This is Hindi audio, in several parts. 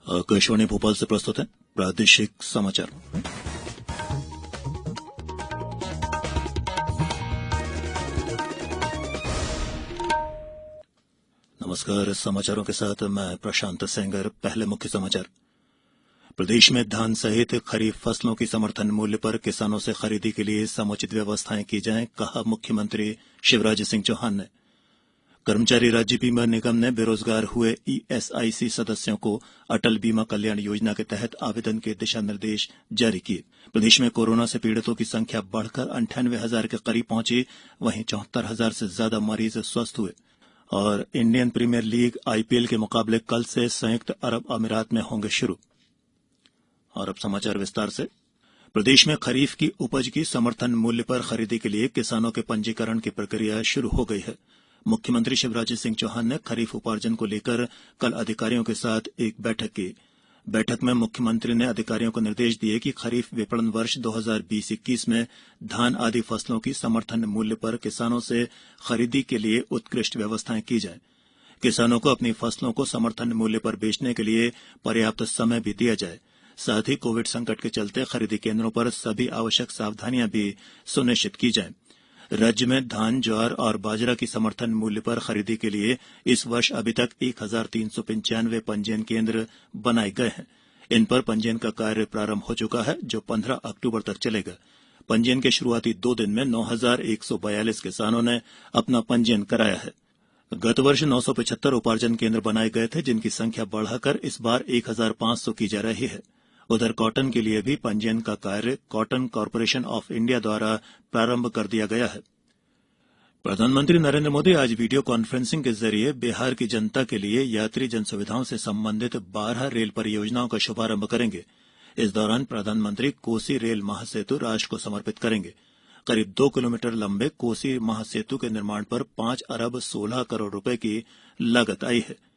आकाशवाणी भोपाल से प्रस्तुत है प्रादेशिक समाचार। नमस्कार, समाचारों के साथ मैं प्रशांत सेंगर। पहले मुख्य समाचार। प्रदेश में धान सहित खरीफ फसलों की समर्थन मूल्य पर किसानों से खरीदी के लिए समुचित व्यवस्थाएं की जाएं, कहा मुख्यमंत्री शिवराज सिंह चौहान ने। कर्मचारी राज्य बीमा निगम ने बेरोजगार हुए ईएसआईसी सदस्यों को अटल बीमा कल्याण योजना के तहत आवेदन के दिशा निर्देश जारी किए। प्रदेश में कोरोना से पीड़ितों की संख्या बढ़कर 98,000 के करीब पहुंची। वहीं 74,000 से ज्यादा मरीज स्वस्थ हुए। और इंडियन प्रीमियर लीग आईपीएल के मुकाबले कल से संयुक्त अरब अमीरात में होंगे शुरू। और अब समाचार विस्तार से। प्रदेश में खरीफ की उपज की समर्थन मूल्य पर खरीदी के लिए किसानों के पंजीकरण की प्रक्रिया शुरू हो गई है। मुख्यमंत्री शिवराज सिंह चौहान ने खरीफ उपार्जन को लेकर कल अधिकारियों के साथ एक बैठक की। बैठक में मुख्यमंत्री ने अधिकारियों को निर्देश दिए कि खरीफ विपणन वर्ष 2020-21 में धान आदि फसलों की समर्थन मूल्य पर किसानों से खरीदी के लिए उत्कृष्ट व्यवस्थाएं की जाएं। किसानों को अपनी फसलों को समर्थन मूल्य पर बेचने के लिए पर्याप्त समय भी दिया जाए। साथ ही कोविड संकट के चलते खरीदी केंद्रों पर सभी आवश्यक सावधानियां भी सुनिश्चित की जाएं। राज्य में धान, ज्वार और बाजरा की समर्थन मूल्य पर खरीदी के लिए इस वर्ष अभी तक 1,395 पंजीयन केंद्र बनाए गए हैं। इन पर पंजीयन का कार्य प्रारंभ हो चुका है, जो 15 अक्टूबर तक चलेगा। पंजीयन के शुरुआती 2 दिन में 9,142 किसानों ने अपना पंजीयन कराया है। गत वर्ष 975 उपार्जन केंद्र बनाए गए थे, जिनकी संख्या बढ़ाकर इस बार 1,500 की जा रही है। उधर कॉटन के लिए भी पंजीयन का कार्य कॉटन कॉर्पोरेशन ऑफ इंडिया द्वारा प्रारंभ कर दिया गया है। प्रधानमंत्री नरेंद्र मोदी आज वीडियो कॉन्फ्रेंसिंग के जरिए बिहार की जनता के लिए यात्री जन सुविधाओं से संबंधित 12 रेल परियोजनाओं का शुभारंभ करेंगे। इस दौरान प्रधानमंत्री कोसी रेल महासेतु राष्ट्र को समर्पित करेंगे। करीब 2 किलोमीटर लंबे कोसी महासेतु के निर्माण पर 5 अरब 16 करोड़ रुपए की लागत आई है।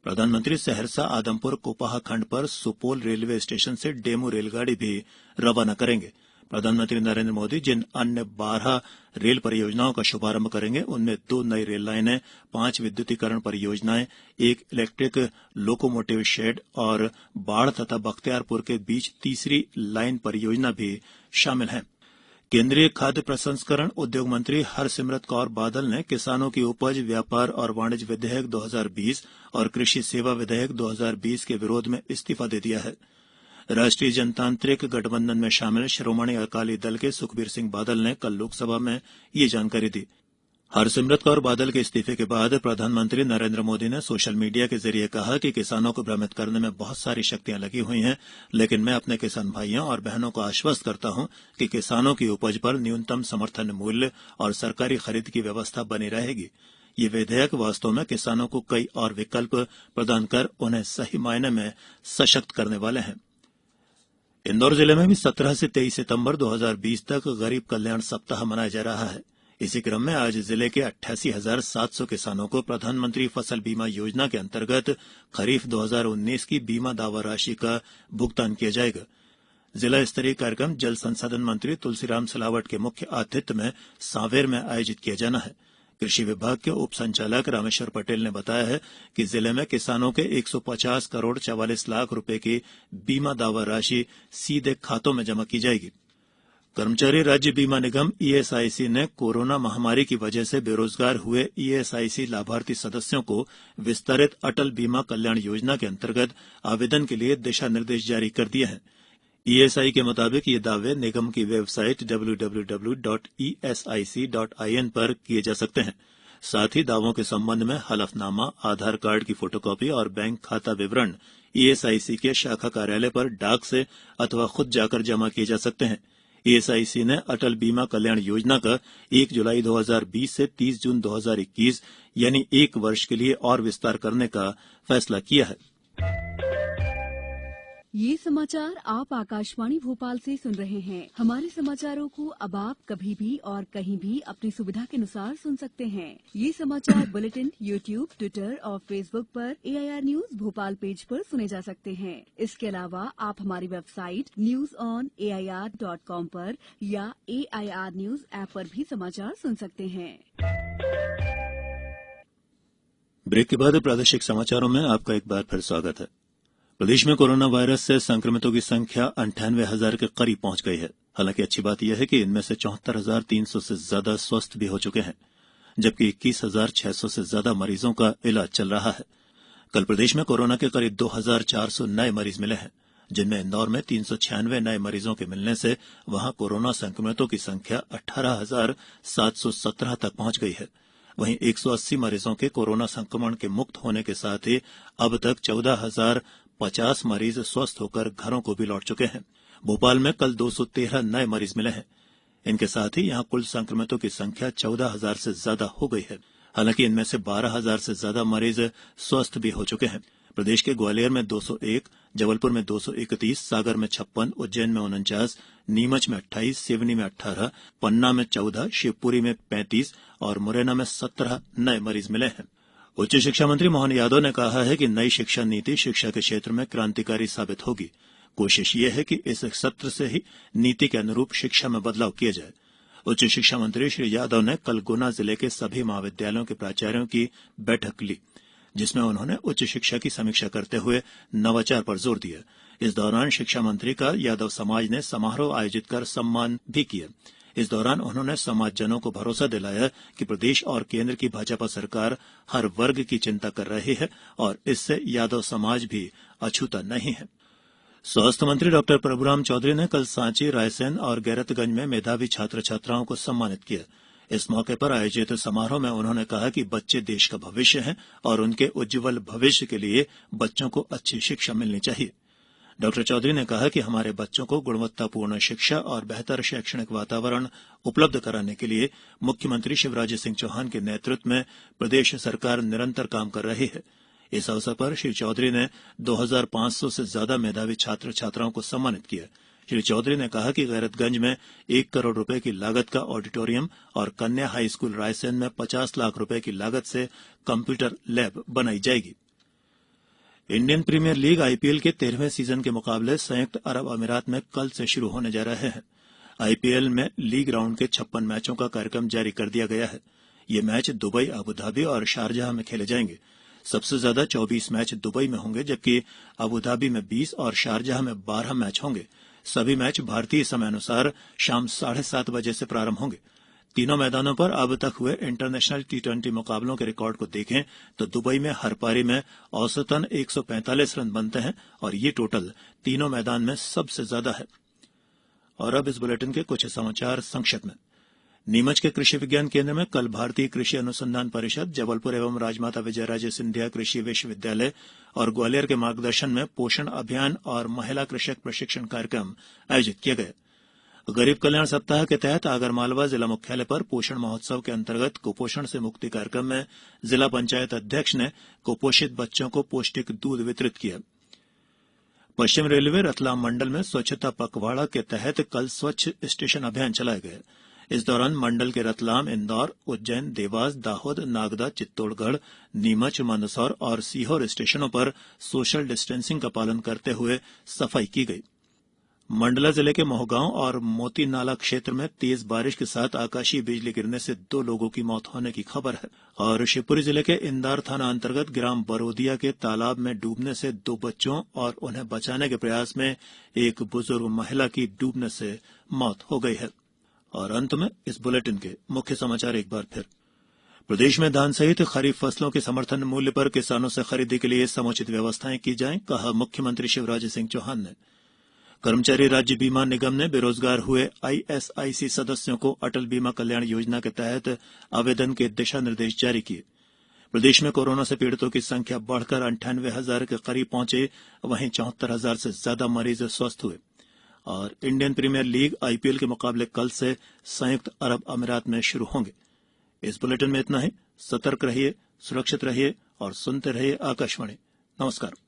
प्रधानमंत्री सहरसा आदमपुर कुपाहा खंड पर सुपोल रेलवे स्टेशन से डेमू रेलगाड़ी भी रवाना करेंगे। प्रधानमंत्री नरेंद्र मोदी जिन अन्य 12 रेल परियोजनाओं का शुभारंभ करेंगे, उनमें 2 नई रेल लाइनें, 5 विद्युतीकरण परियोजनाएं, 1 इलेक्ट्रिक लोकोमोटिव शेड और बाढ़ तथा बख्तियारपुर के बीच तीसरी लाइन परियोजना भी शामिल है। केंद्रीय खाद्य प्रसंस्करण उद्योग मंत्री हरसिमरत कौर बादल ने किसानों की उपज, व्यापार और वाणिज्य विधेयक 2020 और कृषि सेवा विधेयक 2020 के विरोध में इस्तीफा दे दिया है। राष्ट्रीय जनतांत्रिक गठबंधन में शामिल शिरोमणि अकाली दल के सुखबीर सिंह बादल ने कल लोकसभा में ये जानकारी दी। हरसिमरत कौर बादल के इस्तीफे के बाद प्रधानमंत्री नरेंद्र मोदी ने सोशल मीडिया के जरिए कहा कि किसानों को भ्रमित करने में बहुत सारी शक्तियां लगी हुई हैं, लेकिन मैं अपने किसान भाइयों और बहनों को आश्वस्त करता हूं कि किसानों की उपज पर न्यूनतम समर्थन मूल्य और सरकारी खरीद की व्यवस्था बनी रहेगी। ये विधेयक वास्तव में किसानों को कई और विकल्प प्रदान कर उन्हें सही मायने में सशक्त करने वाले हैं। इंदौर जिले में भी 17 से 23 सितंबर 2020 तक गरीब कल्याण सप्ताह मनाया जा रहा है। इसी क्रम में आज जिले के 88,700 किसानों को प्रधानमंत्री फसल बीमा योजना के अंतर्गत खरीफ 2019 की बीमा दावा राशि का भुगतान किया जाएगा। जिला स्तरीय कार्यक्रम जल संसाधन मंत्री तुलसीराम सिलावट के मुख्य आतिथ्य में सांवेर में आयोजित किया जाना है। कृषि विभाग के उप संचालक रामेश्वर पटेल ने बताया है कि जिले में किसानों के 150 करोड़ 44 लाख रुपए की बीमा दावा राशि सीधे खातों में जमा की जाएगी। कर्मचारी राज्य बीमा निगम ईएसआईसी ने कोरोना महामारी की वजह से बेरोजगार हुए ईएसआईसी लाभार्थी सदस्यों को विस्तारित अटल बीमा कल्याण योजना के अंतर्गत आवेदन के लिए दिशा निर्देश जारी कर दिए हैं। ईएसआई के मुताबिक ये दावे निगम की वेबसाइट www.esic.in पर किए जा सकते हैं। साथ ही दावों के संबंध में हलफनामा, आधार कार्ड की फोटोकॉपी और बैंक खाता विवरण ईएसआईसी के शाखा कार्यालय पर डाक से अथवा खुद जाकर जमा किए जा सकते हैं। ईएसआईसी ने अटल बीमा कल्याण योजना का 1 जुलाई 2020 से 30 जून 2021 यानी 1 वर्ष के लिए और विस्तार करने का फैसला किया है। ये समाचार आप आकाशवाणी भोपाल से सुन रहे हैं। हमारे समाचारों को अब आप कभी भी और कहीं भी अपनी सुविधा के अनुसार सुन सकते हैं। ये समाचार बुलेटिन यूट्यूब, ट्विटर और फेसबुक पर AIR न्यूज भोपाल पेज पर सुने जा सकते हैं। इसके अलावा आप हमारी वेबसाइट newsonair.com पर या AIR न्यूज ऐप पर भी समाचार सुन सकते हैं। ब्रेक के बाद प्रादेशिक समाचारों में आपका एक बार फिर स्वागत है। प्रदेश में कोरोना वायरस से संक्रमितों की संख्या 98,000 के करीब पहुंच गई है। हालांकि अच्छी बात यह है कि इनमें से 74,300 से ज्यादा स्वस्थ भी हो चुके हैं, जबकि 21,600 से ज्यादा मरीजों का इलाज चल रहा है। कल प्रदेश में कोरोना के करीब 2,400 नए मरीज मिले हैं, जिनमें इंदौर में 396 नए मरीजों के मिलने से वहां कोरोना संक्रमितों की संख्या 18,717 तक पहुंच गई है। वहीं 180 मरीजों के कोरोना संक्रमण के मुक्त होने के साथ ही अब तक 14,050 मरीज स्वस्थ होकर घरों को भी लौट चुके हैं। भोपाल में कल 213 नए मरीज मिले हैं। इनके साथ ही यहां कुल संक्रमितों की संख्या 14,000 से ज्यादा हो गई है। हालांकि इनमें से 12,000 से ज्यादा मरीज स्वस्थ भी हो चुके हैं। प्रदेश के ग्वालियर में 201, जबलपुर में 231, सागर में 56, उज्जैन में 49, नीमच में 28, सिवनी में 18, पन्ना में 14, शिवपुरी में 35 और मुरैना में 17 नए मरीज मिले हैं। उच्च शिक्षा मंत्री मोहन यादव ने कहा है कि नई शिक्षा नीति शिक्षा के क्षेत्र में क्रांतिकारी साबित होगी। कोशिश ये है कि इस सत्र से ही नीति के अनुरूप शिक्षा में बदलाव किया जाए। उच्च शिक्षा मंत्री श्री यादव ने कल गुना जिले के सभी महाविद्यालयों के प्राचार्यों की बैठक ली, जिसमें उन्होंने उच्च शिक्षा की समीक्षा करते हुए नवाचार पर जोर दिया। इस दौरान शिक्षा मंत्री का यादव समाज ने समारोह आयोजित कर सम्मान भी किया। इस दौरान उन्होंने समाजजनों को भरोसा दिलाया कि प्रदेश और केंद्र की भाजपा सरकार हर वर्ग की चिंता कर रही है और इससे यादव समाज भी अछूता नहीं है। स्वास्थ्य मंत्री डॉक्टर प्रभुराम चौधरी ने कल सांची, रायसेन और गैरतगंज में मेधावी छात्र छात्राओं को सम्मानित किया। इस मौके पर आयोजित समारोह में उन्होंने कहा कि बच्चे देश का भविष्य हैं और उनके उज्जवल भविष्य के लिए बच्चों को अच्छी शिक्षा मिलनी चाहिए। डॉक्टर चौधरी ने कहा कि हमारे बच्चों को गुणवत्तापूर्ण शिक्षा और बेहतर शैक्षणिक वातावरण उपलब्ध कराने के लिए मुख्यमंत्री शिवराज सिंह चौहान के नेतृत्व में प्रदेश सरकार निरंतर काम कर रही है। इस अवसर पर श्री चौधरी ने 2,500 से ज्यादा मेधावी छात्र छात्राओं को सम्मानित किया। श्री चौधरी ने कहा कि गैरतगंज में 1 करोड़ रुपए की लागत का ऑडिटोरियम और कन्या हाई स्कूल रायसेन में 50 लाख रुपए की लागत से कंप्यूटर लैब बनाई जाएगी। इंडियन प्रीमियर लीग आईपीएल के 13वें सीजन के मुकाबले संयुक्त अरब अमीरात में कल से शुरू होने जा रहे हैं। आईपीएल में लीग राउंड के 56 मैचों का कार्यक्रम जारी कर दिया गया है। ये मैच दुबई, अबुधाबी और शारजाह में खेले जाएंगे। सबसे ज्यादा 24 मैच दुबई में होंगे, जबकि अबुधाबी में 20 और शारजाह में 12 मैच होंगे। सभी मैच भारतीय समयानुसार शाम 7:30 बजे से प्रारंभ होंगे। तीनों मैदानों पर अब तक हुए इंटरनेशनल टी20 मुकाबलों के रिकॉर्ड को देखें तो दुबई में हर पारी में औसतन 145 रन बनते हैं और ये टोटल तीनों मैदान में सबसे ज्यादा है। और अब इस बुलेटिन के कुछ समाचार संक्षेप में। नीमच के कृषि विज्ञान केंद्र में कल भारतीय कृषि अनुसंधान परिषद, जबलपुर एवं राजमाता विजयराजे सिंधिया कृषि विश्वविद्यालय और ग्वालियर के मार्गदर्शन में पोषण अभियान और महिला कृषक प्रशिक्षण कार्यक्रम आयोजित किया गया। गरीब कल्याण सप्ताह के तहत आगरमालवा जिला मुख्यालय पर पोषण महोत्सव के अंतर्गत कुपोषण से मुक्ति कार्यक्रम में जिला पंचायत अध्यक्ष ने कुपोषित बच्चों को पौष्टिक दूध वितरित किया। पश्चिम रेलवे रतलाम मंडल में स्वच्छता पखवाड़ा के तहत कल स्वच्छ स्टेशन अभियान चलाया गया। इस दौरान मंडल के रतलाम, इंदौर, उज्जैन, देवास, दाहोद, नागदा, चित्तौड़गढ़, नीमच, मंदसौर और सीहोर स्टेशनों पर सोशल डिस्टेंसिंग का पालन करते हुए सफाई की गई। मंडला जिले के मोहगांव और मोती नाला क्षेत्र में तेज बारिश के साथ आकाशीय बिजली गिरने से 2 लोगों की मौत होने की खबर है। और शिवपुरी जिले के इंदार थाना अंतर्गत ग्राम बरोदिया के तालाब में डूबने से 2 बच्चों और उन्हें बचाने के प्रयास में एक बुजुर्ग महिला की डूबने से मौत हो गई है। और अंत में इस बुलेटिन के मुख्य समाचार एक बार फिर। प्रदेश में धान सहित खरीफ फसलों के समर्थन मूल्य पर किसानों से खरीदी के लिए समुचित व्यवस्थाएं की जाएं, कहा मुख्यमंत्री शिवराज सिंह चौहान ने। कर्मचारी राज्य बीमा निगम ने बेरोजगार हुए आईएसआईसी सदस्यों को अटल बीमा कल्याण योजना के तहत आवेदन के दिशा निर्देश जारी किए। प्रदेश में कोरोना से पीड़ितों की संख्या बढ़कर 98,000 के करीब पहुंचे, वहीं 74,000 से ज्यादा मरीज स्वस्थ हुए। और इंडियन प्रीमियर लीग आईपीएल के मुकाबले कल से संयुक्त अरब अमीरात में शुरू होंगे। इस बुलेटिन में इतना ही। सतर्क रहिए, सुरक्षित रहिए और सुनते रहिए आकाशवाणी। नमस्कार।